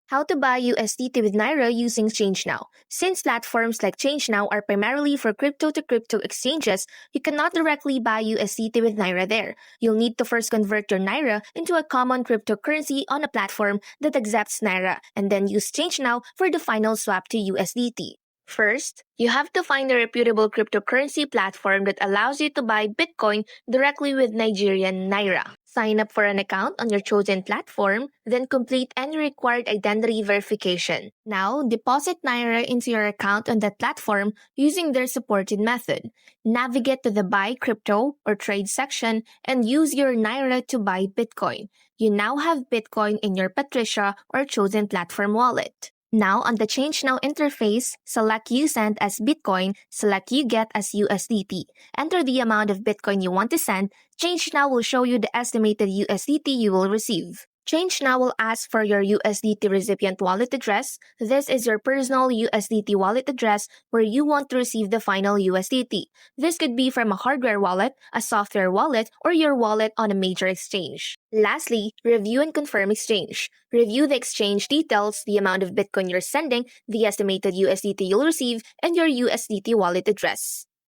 How to buy USDT with Naira using ChangeNOW. Since platforms like ChangeNOW are primarily for crypto-to-crypto exchanges, you cannot directly buy USDT with Naira there. You'll need to first convert your Naira into a common cryptocurrency on a platform that accepts Naira, and then use ChangeNOW for the final swap to USDT. First, you have to find a reputable cryptocurrency platform that allows you to buy Bitcoin directly with Nigerian Naira. Sign up for an account on your chosen platform, then complete any required identity verification. Now, deposit Naira into your account on that platform using their supported method. Navigate to the Buy Crypto or Trade section and use your Naira to buy Bitcoin. You now have Bitcoin in your Patricia or chosen platform wallet. Now, on the ChangeNOW interface, select You Send as Bitcoin, select You Get as USDT. Enter the amount of Bitcoin you want to send. ChangeNOW will show you the estimated USDT you will receive. ChangeNOW will ask for your USDT recipient wallet address. This is your personal USDT wallet address where you want to receive the final USDT. This could be from a hardware wallet, a software wallet, or your wallet on a major exchange. Lastly, review and confirm exchange. Review the exchange details, the amount of Bitcoin you're sending, the estimated USDT you'll receive, and your USDT wallet address.